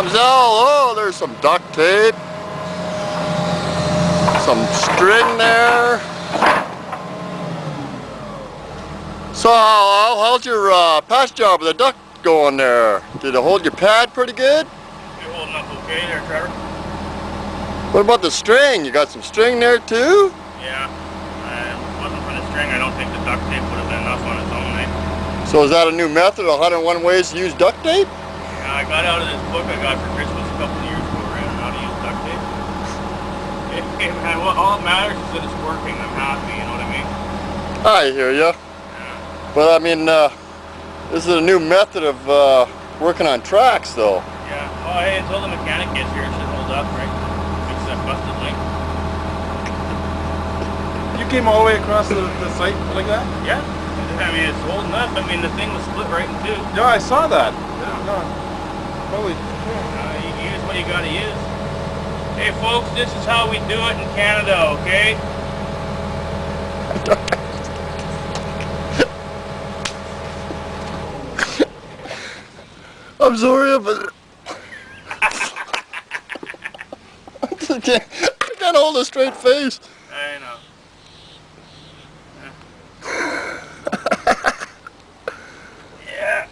Comes out, oh, there's some duct tape, some string there. So how's your patch job with the duct going there? Did it hold your pad pretty good? You're holding up okay there, Trevor. What about the string? You got some string there too? Yeah. If it wasn't for the string, I don't think the duct tape would have been enough on its own, eh? So is that a new method, 101 ways to use duct tape? Yeah, I got out of this book I got for Christmas a couple of years ago, right, on how to use duct tape. And all that matters is that it's working. I'm happy, you know what I mean? I hear ya. Yeah. But I mean, this is a new method of working on tracks though. Yeah. Oh, hey, until the mechanic gets here, it should hold up, right? Fix that busted link. You came all the way across the site like that? Yeah. I mean, it's holding up. I mean, the thing was split right in two. Yeah, I saw that. Yeah. No. Holy. You use what you gotta use. Hey folks, this is how we do it in Canada, okay? I'm sorry, but I can't hold a straight face. I know. Yeah.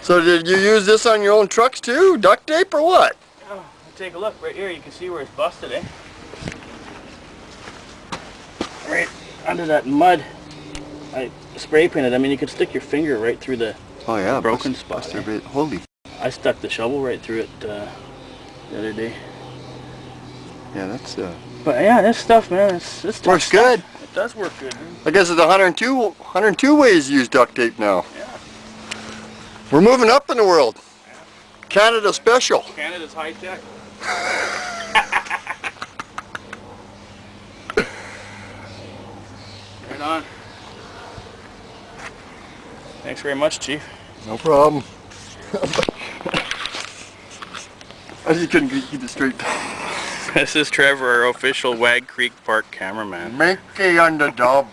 So did you use this on your own trucks too? Duct tape or what? Oh, take a look right here. You can see where it's busted, eh? Right under that mud. I spray painted. I mean, you could stick your finger right through the Oh yeah, broken spot. Eh? Holy. I stuck the shovel right through it the other day. Yeah, that's But yeah, this stuff, man, it's tough works stuff. good. It does work good. Man. I guess it's 102 ways to use duct tape now. Yeah. We're moving up in the world. Canada special. Canada's high tech. Right on. Thanks very much, Chief. No problem. I just couldn't keep it straight. This is Trevor, our official Wag Creek Park cameraman. Mickey on the job.